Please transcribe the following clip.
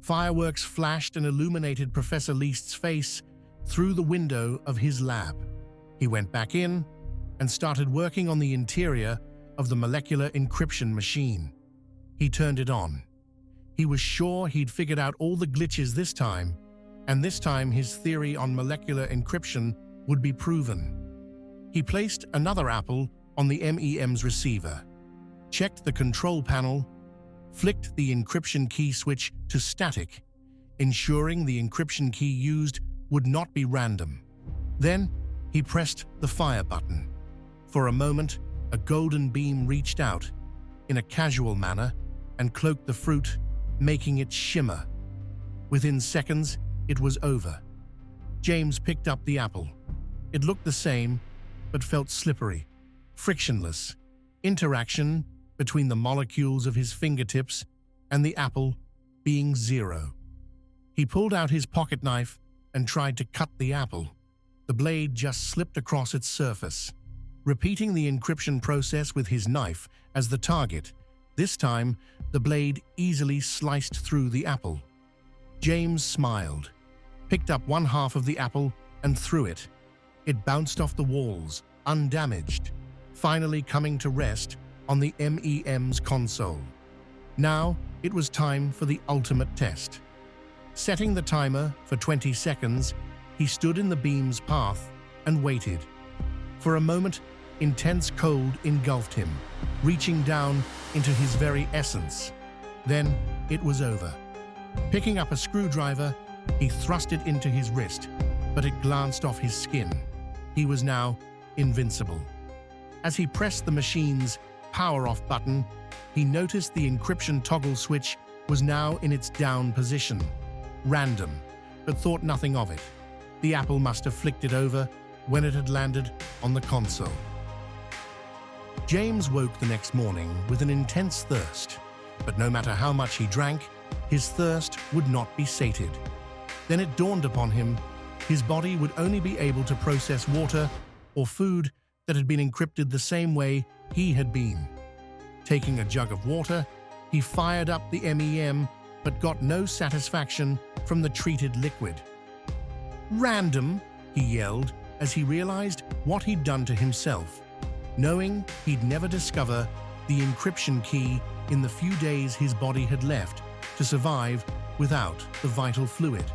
Fireworks flashed and illuminated Professor Leest's face through the window of his lab. He went back in and started working on the interior of the molecular encryption machine. He turned it on. He was sure he'd figured out all the glitches this time, and this time his theory on molecular encryption would be proven. He placed another apple on the MEM's receiver, checked the control panel, flicked the encryption key switch to static, ensuring the encryption key used would not be random. Then he pressed the fire button. For a moment, a golden beam reached out in a casual manner and cloaked the fruit, making it shimmer. Within seconds, it was over. James picked up the apple. It looked the same, but felt slippery, frictionless. Interaction between the molecules of his fingertips and the apple being zero. He pulled out his pocket knife and tried to cut the apple. The blade just slipped across its surface. Repeating the encryption process with his knife as the target, this time the blade easily sliced through the apple. James smiled, picked up one half of the apple and threw it. It bounced off the walls, undamaged, finally coming to rest on the MEM's console. Now it was time for the ultimate test. Setting the timer for 20 seconds, he stood in the beam's path and waited. For a moment, intense cold engulfed him, reaching down into his very essence. Then it was over. Picking up a screwdriver, he thrust it into his wrist, but it glanced off his skin. He was now invincible. As he pressed the machine's power-off button, he noticed the encryption toggle switch was now in its down position. Random, but thought nothing of it. The apple must have flicked it over when it had landed on the console. James woke the next morning with an intense thirst, but no matter how much he drank, his thirst would not be sated. Then it dawned upon him his body would only be able to process water or food that had been encrypted the same way he had been. Taking a jug of water, he fired up the MEM but got no satisfaction from the treated liquid. "Random," he yelled as he realized what he'd done to himself, knowing he'd never discover the encryption key in the few days his body had left to survive without the vital fluid.